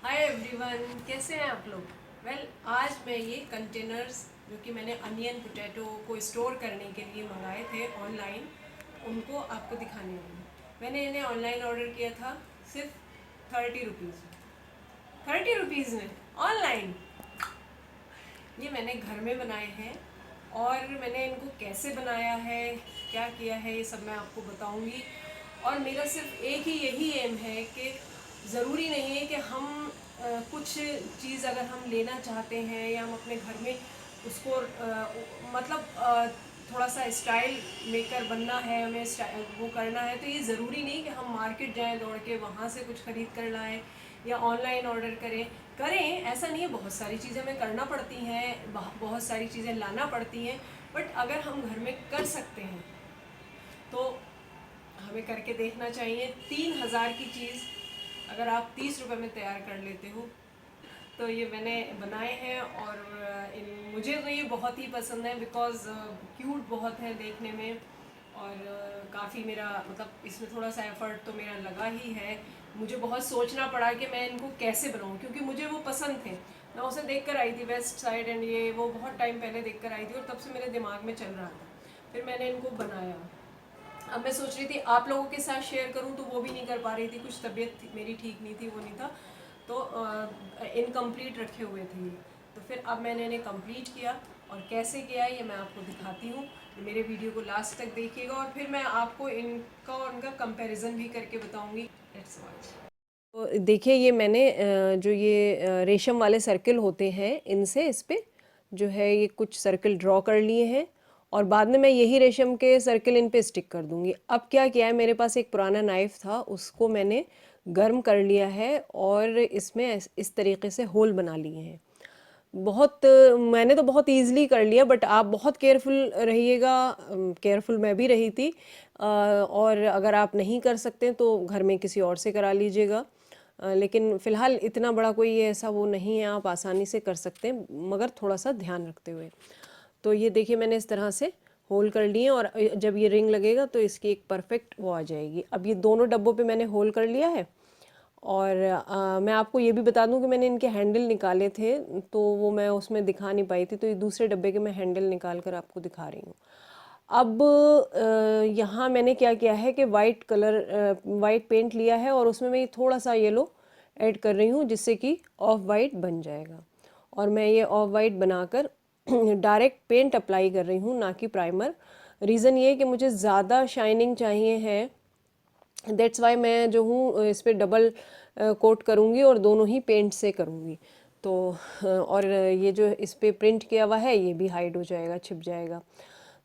Hi everyone, कैसे हैं आप लोग। आज मैं ये कंटेनर्स जो कि मैंने अनियन पोटैटो को स्टोर करने के लिए मंगाए थे ऑनलाइन, उनको आपको दिखाने वाली हूँ। मैंने इन्हें ऑनलाइन ऑर्डर किया था सिर्फ 30 रुपीज़ में। 30 रुपीज़ में ऑनलाइन। ये मैंने घर में बनाए हैं और मैंने इनको कैसे बनाया है, क्या किया है, ये सब मैं आपको बताऊंगी। और मेरा सिर्फ एक ही यही एम है कि ज़रूरी नहीं है कि हम कुछ चीज़ अगर हम लेना चाहते हैं या हम अपने घर में उसको थोड़ा सा स्टाइल मेकर बनना है, हमें वो करना है, तो ये ज़रूरी नहीं कि हम मार्केट जाएं दौड़ के वहाँ से कुछ ख़रीद कर लाएं या ऑनलाइन ऑर्डर करें। ऐसा नहीं है, बहुत सारी चीज़ें हमें करना पड़ती हैं, बहुत सारी चीज़ें लाना पड़ती हैं। बट अगर हम घर में कर सकते हैं तो हमें करके देखना चाहिए। 3,000 की चीज़ अगर आप 30 रुपये में तैयार कर लेते हो, तो ये मैंने बनाए हैं। और मुझे तो ये बहुत ही पसंद है बिकॉज़ क्यूट बहुत है देखने में। और काफ़ी मेरा मतलब इसमें थोड़ा सा एफ़र्ट तो मेरा लगा ही है। मुझे बहुत सोचना पड़ा कि मैं इनको कैसे बनाऊं, क्योंकि मुझे वो पसंद थे। मैं उसे देख कर आई थी, वेस्ट साइड एंड ये वो बहुत टाइम पहले देख कर आई थी और तब से मेरे दिमाग में चल रहा था। फिर मैंने इनको बनाया। अब मैं सोच रही थी आप लोगों के साथ शेयर करूं, तो वो भी नहीं कर पा रही थी, कुछ तबीयत मेरी ठीक नहीं थी, वो नहीं था, तो इनकम्प्लीट रखे हुए थे ये। तो फिर अब मैंने इन्हें कंप्लीट किया और कैसे किया ये मैं आपको दिखाती हूँ। मेरे वीडियो को लास्ट तक देखिएगा और फिर मैं आपको इनका और उनका कंपैरिजन भी करके बताऊँगी। Let's watch. तो देखिए, ये मैंने जो ये रेशम वाले सर्किल होते हैं, इनसे इस पे जो है ये कुछ सर्किल ड्रॉ कर लिए हैं और बाद में मैं यही रेशम के सर्किल इन पे स्टिक कर दूंगी। अब क्या किया है, मेरे पास एक पुराना नाइफ़ था, उसको मैंने गर्म कर लिया है और इसमें इस तरीके से होल बना लिए हैं। मैंने तो बहुत ईज़िली कर लिया, बट आप बहुत केयरफुल रहिएगा। केयरफुल मैं भी रही थी। और अगर आप नहीं कर सकते तो घर में किसी और से करा लीजिएगा। लेकिन फ़िलहाल इतना बड़ा कोई ऐसा वो नहीं है, आप आसानी से कर सकते हैं, मगर थोड़ा सा ध्यान रखते हुए। तो ये देखिए, मैंने इस तरह से होल कर लिए और जब ये रिंग लगेगा तो इसकी एक परफेक्ट वो आ जाएगी। अब ये दोनों डब्बों पे मैंने होल कर लिया है। और मैं आपको ये भी बता दूं कि मैंने इनके हैंडल निकाले थे, तो वो मैं उसमें दिखा नहीं पाई थी, तो ये दूसरे डब्बे के मैं हैंडल निकाल कर आपको दिखा रही हूँ। अब यहाँ मैंने क्या किया है कि वाइट पेंट लिया है और उसमें मैं थोड़ा सा येलो ऐड कर रही हूँ, जिससे कि ऑफ वाइट बन जाएगा। और मैं ये ऑफ वाइट बनाकर डायरेक्ट पेंट अप्लाई कर रही हूँ, ना कि प्राइमर। रीज़न ये है कि मुझे ज़्यादा शाइनिंग चाहिए है, दैट्स वाई मैं जो हूँ इस पर डबल कोट करूँगी और दोनों ही पेंट से करूँगी। तो और ये जो इस पर प्रिंट किया हुआ है ये भी हाइड हो जाएगा, छिप जाएगा।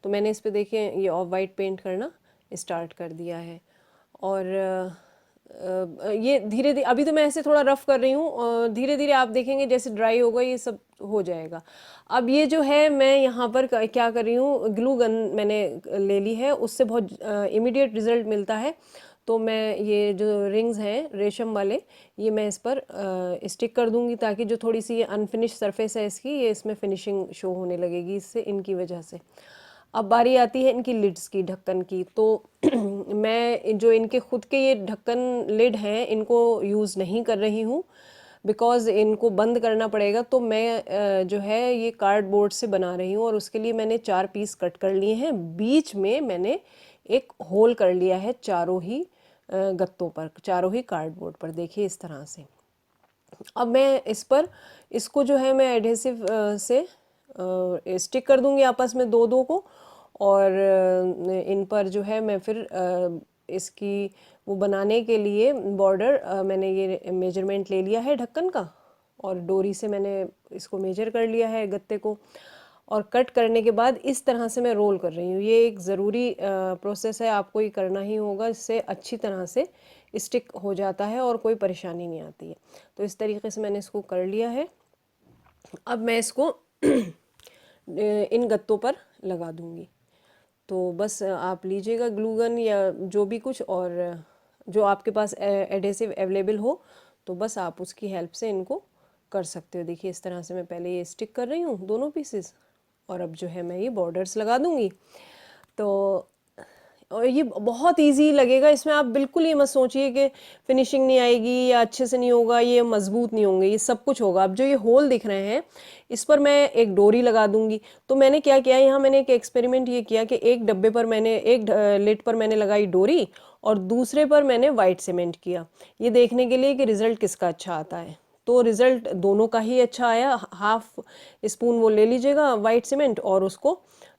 तो मैंने इस पर देखिए ये ऑफ वाइट पेंट करना स्टार्ट कर दिया है। और ये धीरे धीरे, अभी तो मैं ऐसे थोड़ा रफ कर रही हूँ, धीरे धीरे आप देखेंगे जैसे ड्राई होगा ये सब हो जाएगा। अब ये जो है मैं यहाँ पर क्या कर रही हूँ, ग्लू गन मैंने ले ली है, उससे बहुत इमीडिएट रिजल्ट मिलता है। तो मैं ये जो रिंग्स हैं रेशम वाले, ये मैं इस पर स्टिक कर दूंगी, ताकि जो थोड़ी सी ये अनफिनिश सरफेस है इसकी, ये इसमें फिनिशिंग शो होने लगेगी इससे, इनकी वजह से। अब बारी आती है इनकी लिड्स की, ढक्कन की। तो मैं जो इनके खुद के ये ढक्कन लिड हैं, इनको यूज़ नहीं कर रही हूँ, बिकॉज़ इनको बंद करना पड़ेगा। तो मैं जो है ये कार्डबोर्ड से बना रही हूँ और उसके लिए मैंने 4 पीस कट कर लिए हैं। बीच में मैंने एक होल कर लिया है चारों ही गत्तों पर, चारों ही कार्डबोर्ड पर, देखिए इस तरह से। अब मैं इस पर इसको जो है मैं एडहेसिव से स्टिक कर दूंगी आपस में दो दो को। और इन पर जो है मैं फिर इसकी वो बनाने के लिए बॉर्डर, मैंने ये मेजरमेंट ले लिया है ढक्कन का और डोरी से मैंने इसको मेजर कर लिया है गत्ते को। और कट करने के बाद इस तरह से मैं रोल कर रही हूँ। ये एक ज़रूरी प्रोसेस है, आपको ये करना ही होगा, इससे अच्छी तरह से स्टिक हो जाता है और कोई परेशानी नहीं आती है। तो इस तरीके से मैंने इसको कर लिया है। अब मैं इसको इन गत्तों पर लगा दूंगी। तो बस आप लीजिएगा ग्लू गन या जो भी कुछ, और जो आपके पास एडहेसिव अवेलेबल हो, तो बस आप उसकी हेल्प से इनको कर सकते हो। देखिए इस तरह से मैं पहले ये स्टिक कर रही हूँ दोनों पीसेस, और अब जो है मैं ये बॉर्डर्स लगा दूंगी। तो और ये बहुत इजी लगेगा। इसमें आप बिल्कुल ये मत सोचिए कि फिनिशिंग नहीं आएगी या अच्छे से नहीं होगा, ये मजबूत नहीं होंगे, ये सब कुछ होगा। अब जो ये होल दिख रहे हैं इस पर मैं एक डोरी लगा दूंगी। तो मैंने क्या किया, यहाँ मैंने एक एक्सपेरिमेंट ये किया कि एक डब्बे पर मैंने एक लिड पर मैंने लगाई डोरी और दूसरे पर मैंने वाइट सीमेंट किया, ये देखने के लिए कि रिजल्ट किसका अच्छा आता है। तो रिजल्ट दोनों का ही अच्छा आया। हाफ स्पून वो ले लीजिएगा वाइट सीमेंट और उसको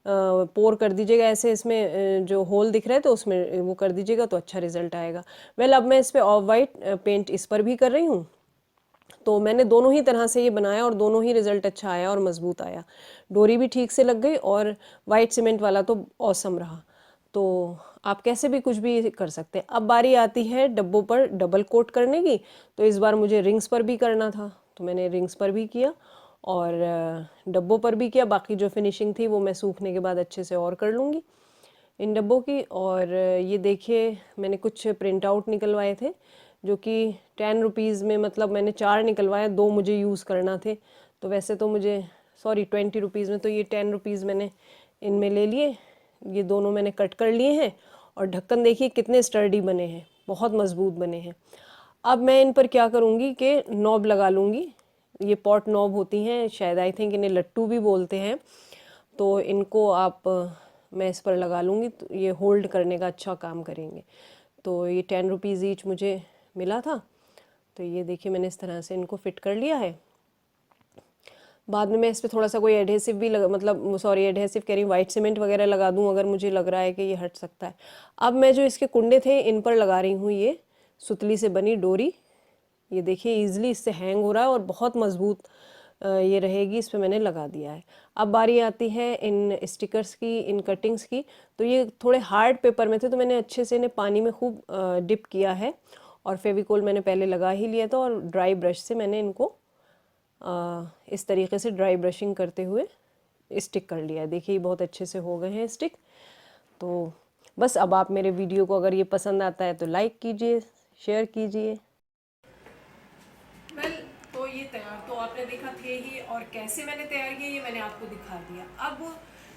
पोर कर दीजिएगा ऐसे, इसमें जो होल दिख रहा है तो उसमें वो कर दीजिएगा तो अच्छा रिजल्ट आएगा। वेल अब मैं इस पर ऑफ वाइट पेंट इस पर भी कर रही हूँ। तो मैंने दोनों ही तरह से ये बनाया और दोनों ही रिजल्ट अच्छा आया और मजबूत आया। डोरी भी ठीक से लग गई और वाइट सीमेंट वाला तो ऑसम रहा। तो आप कैसे भी कुछ भी कर सकते हैं। अब बारी आती है डब्बों पर डबल कोट करने की। तो इस बार मुझे रिंग्स पर भी करना था तो मैंने रिंग्स पर भी किया और डब्बों पर भी किया। बाकी जो फिनिशिंग थी वो मैं सूखने के बाद अच्छे से और कर लूँगी इन डब्बों की। और ये देखिए मैंने कुछ प्रिंट आउट निकलवाए थे जो कि 10 रुपीज़ में, मतलब मैंने 4 निकलवाए, 2 मुझे यूज़ करना थे। तो वैसे तो मुझे 20 रुपीज़ में, तो ये 10 रुपीज़ मैंने इनमें ले लिए। ये दोनों मैंने कट कर लिए हैं और ढक्कन देखिए कितने स्टर्डी बने हैं, बहुत मज़बूत बने हैं। अब मैं इन पर क्या करूँगी कि नॉब लगा लूँगी। ये पॉट नॉब होती हैं, शायद आई थिंक इन्हें लट्टू भी बोलते हैं। तो इनको आप मैं इस पर लगा लूँगी तो ये होल्ड करने का अच्छा काम करेंगे। तो ये 10 रुपीज़ ईच मुझे मिला था। तो ये देखिए मैंने इस तरह से इनको फिट कर लिया है। बाद में मैं इस पर थोड़ा सा कोई एडहेसिव भी एडहेसिव कह रही हूँ, वाइट सीमेंट वगैरह लगा दूँ अगर मुझे लग रहा है कि ये हट सकता है। अब मैं जो इसके कुंडे थे इन पर लगा रही हूँ ये सुतली से बनी डोरी। ये देखिए ईजिली इससे हैंग हो रहा है और बहुत मज़बूत ये रहेगी। इस पर मैंने लगा दिया है। अब बारी आती है इन स्टिकर्स की, इन कटिंग्स की। तो ये थोड़े हार्ड पेपर में थे तो मैंने अच्छे से इन्हें पानी में खूब डिप किया है और फेविकोल मैंने पहले लगा ही लिया था और ड्राई ब्रश से मैंने इनको इस तरीके से ड्राई ब्रशिंग करते हुए स्टिक कर लिया है। देखिए ये बहुत अच्छे से हो गए हैं स्टिक। तो बस अब आप मेरे वीडियो को अगर ये पसंद आता है तो लाइक कीजिए, शेयर कीजिए। तो ये तैयार तो आपने देखा थे ही, और कैसे मैंने तैयार किया ये मैंने आपको दिखा दिया। अब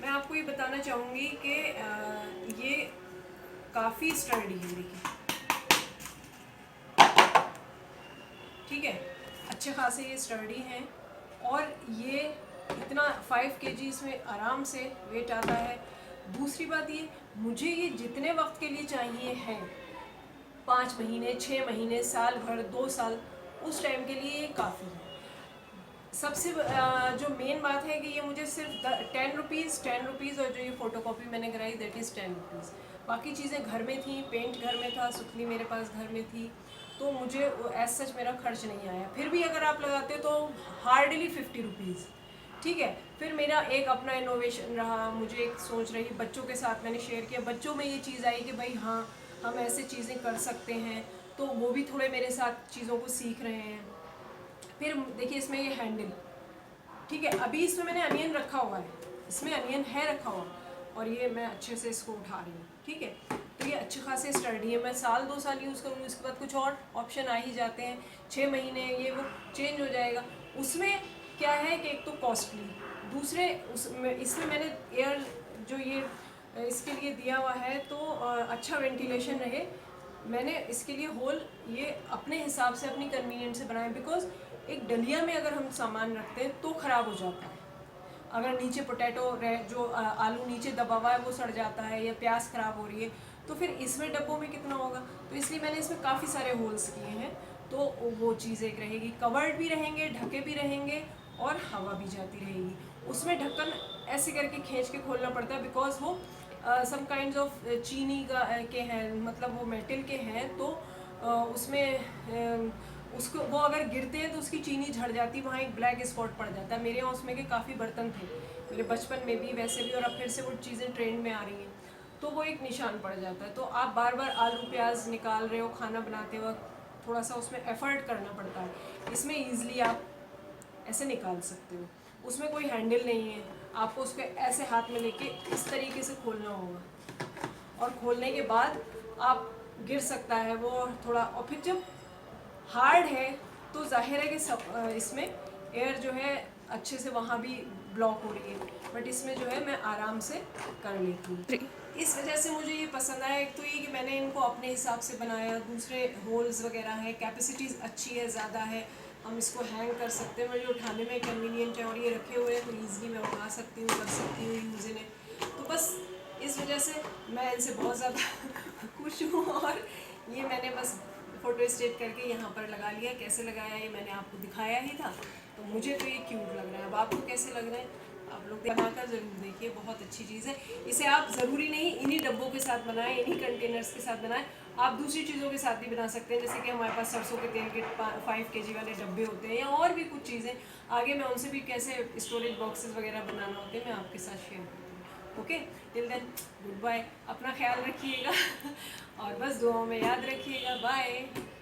मैं आपको ये बताना चाहूँगी कि ये काफ़ी स्टर्डी है, देखिए ठीक है, अच्छे खासे ये स्टर्डी हैं। और ये इतना 5 kg इसमें आराम से वेट आता है। दूसरी बात ये, मुझे ये जितने वक्त के लिए चाहिए है, 5 महीने, 6 महीने, साल भर, 2 साल, उस टाइम के लिए ये काफ़ी है। सबसे जो मेन बात है कि ये मुझे सिर्फ 10 रुपीज़ और जो ये फ़ोटोकॉपी मैंने कराई दैट इज़ 10 रुपीज़। बाकी चीज़ें घर में थी, पेंट घर में था, सुतली मेरे पास घर में थी, तो मुझे एज सच मेरा खर्च नहीं आया। फिर भी अगर आप लगाते हो तो हार्डली 50 रुपीज़, ठीक है। फिर मेरा एक अपना इनोवेशन रहा, मुझे एक सोच रही, बच्चों के साथ मैंने शेयर किया, बच्चों में ये चीज़ आई कि भाई हाँ हम ऐसे चीज़ें कर सकते हैं, तो वो भी थोड़े मेरे साथ चीज़ों को सीख रहे हैं। फिर देखिए इसमें ये हैंडल, ठीक है, अभी इसमें मैंने अनियन रखा हुआ है, इसमें अनियन है रखा हुआ, और ये मैं अच्छे से इसको उठा रही हूँ, ठीक है। तो ये अच्छे खासे स्टर्डी है, मैं साल 2 साल यूज़ करूँगी, उसके बाद कुछ और ऑप्शन आ ही जाते हैं, 6 महीने ये वो चेंज हो जाएगा। उसमें क्या है कि एक तो कॉस्टली, दूसरे इसमें मैंने एयर जो ये इसके लिए दिया हुआ है तो अच्छा वेंटिलेशन रहे, मैंने इसके लिए होल ये अपने हिसाब से अपनी कन्वीनियंट से बनाए। बिकॉज एक डलिया में अगर हम सामान रखते हैं तो ख़राब हो जाता है, अगर नीचे पोटैटो जो आलू नीचे दबा हुआ है वो सड़ जाता है या प्याज ख़राब हो रही है, तो फिर इसमें डब्बों में कितना होगा। तो इसलिए मैंने इसमें काफ़ी सारे होल्स किए हैं, तो वो चीज़ एक रहेगी, कवर्ड भी रहेंगे, ढके भी रहेंगे और हवा भी जाती रहेगी। उसमें ढक्कन ऐसे करके खींच के खोलना पड़ता है बिकॉज वो सम काइंड्स ऑफ चीनी का के हैं, मतलब वो मेटल के हैं, तो उसमें उसको वो अगर गिरते हैं तो उसकी चीनी झड़ जाती है, वहाँ एक ब्लैक स्पॉट पड़ जाता है। मेरे यहाँ उसमें के काफ़ी बर्तन थे मेरे बचपन में भी, वैसे भी, और अब फिर से वो चीज़ें ट्रेंड में आ रही हैं, तो वो एक निशान पड़ जाता है। तो आप बार बार आलू प्याज निकाल रहे हो खाना बनाते वक्त, थोड़ा सा उसमें एफर्ट करना पड़ता है। इसमें ईजिली आप ऐसे निकाल सकते हो, उसमें कोई हैंडल नहीं है, आपको उसको ऐसे हाथ में लेके इस तरीके से खोलना होगा, और खोलने के बाद आप गिर सकता है वो थोड़ा, और फिर जब हार्ड है तो जाहिर है कि इसमें एयर जो है अच्छे से वहाँ भी ब्लॉक हो रही है, बट इसमें जो है मैं आराम से कर लेती हूँ। इस वजह से मुझे ये पसंद आया। एक तो ये कि मैंने इनको अपने हिसाब से बनाया, दूसरे होल्स वगैरह है, कैपेसिटीज़ अच्छी है, ज़्यादा है, हम इसको हैंग कर सकते हैं, मुझे उठाने में कन्वीनियंट है, और ये रखे हुए हैं तो ईज़िली मैं उठा सकती हूँ, कर सकती हूँ यूज़ इन्हें। तो बस इस वजह से मैं इनसे बहुत ज़्यादा खुश हूँ। और ये मैंने बस फ़ोटो स्टेट करके यहाँ पर लगा लिया। कैसे लगाया ये मैंने आपको दिखाया ही था, तो मुझे तो ये क्यूट लग रहा है। अब आपको कैसे लग रहा है आप लोग बनाकर ज़रूर देखिए, बहुत अच्छी चीज़ है। इसे आप ज़रूरी नहीं इन्हीं डब्बों के साथ बनाएं, इन्हीं कंटेनर्स के साथ बनाएं, आप दूसरी चीज़ों के साथ भी बना सकते हैं। जैसे कि हमारे पास सरसों के तेल के 5 kg वाले डब्बे होते हैं, या और भी कुछ चीज़ें आगे मैं उनसे भी कैसे स्टोरेज बॉक्सेस वगैरह बनाना होते हैं मैं आपके साथ शेयर करती हूँ। Okay, till then goodbye, अपना ख्याल रखिएगा और बस दुआओं में याद रखिएगा। बाय।